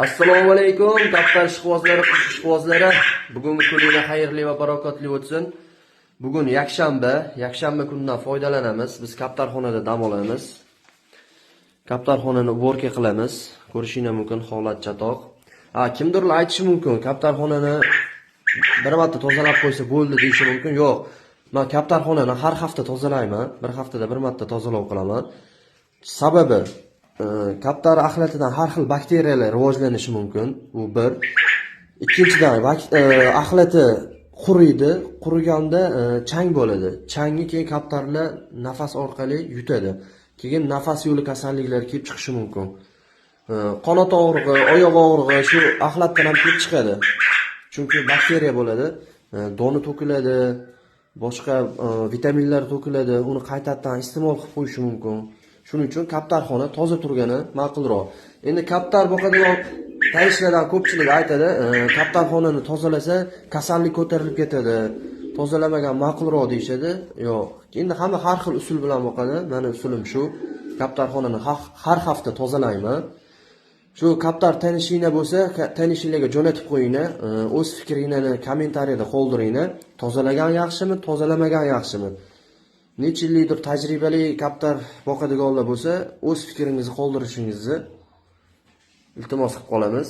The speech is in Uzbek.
Assalomu alaykum, kaptar ishqibozlari. Bugungi kuningiz xayrli va barakotli o'tsin. Bugun yakshanba kunidan foydalanamiz. Biz kaptarxonada dam olamiz. Kaptarxonani uborka qilamiz. Ko'rishingiz mumkin holat chatoq. Kimdirlar aytishi mumkin, kaptarxonani bir marta tozalab qo'ysa bo'ldi deyishi mumkin. Yo'q. Men kaptarxonani har hafta tozalayman. Bir haftada bir marta tozalov qilaman. Sababi kaptar axlatidan har xil bakteriyalar rivojlanishi mumkin. Bu bir. Ikkinchidan, axlati quriydi. Quriganda chang bo'ladi. Changni keyin kaptarlar nafas orqali yutadi. Keyin nafas yo'li kasalliklari kelib chiqishi mumkin. Qanot og'rig'i, oyoq og'rig'i shu axlatdan ham kelib chiqadi. Chunki bakteriya bo'ladi, doni to'kiladi, boshqa vitaminlar to'kiladi, uni qaytadan iste'mol qilib qo'yishi mumkin. Shuning uchun kaptarxona toza turgani ma'qulroq. Endi kaptar boqadigan tanishlardan ko'pchilik aytadi, kaptarxonani tozalasa kasallik ko'tarilib ketadi. Tozalamagan ma'qulroq deyshadi. Yo'q. Endi hamma har xil usul bilan boqadi. Meni usulim shu. Kaptarxonani har hafta tozalayman. Shu kaptar tanishinglar bo'lsa, tanishinglarga jo'natib qo'yinglar. O'z fikringizni kommentariyada qoldiringlar. Tozalagan yaxshimi, tozalamagan yaxshimi? Necha yildir tajribali kaptar boqadiganlar bo'lsa, o'z fikringizni qoldirishingizni iltimos qilib qolamiz.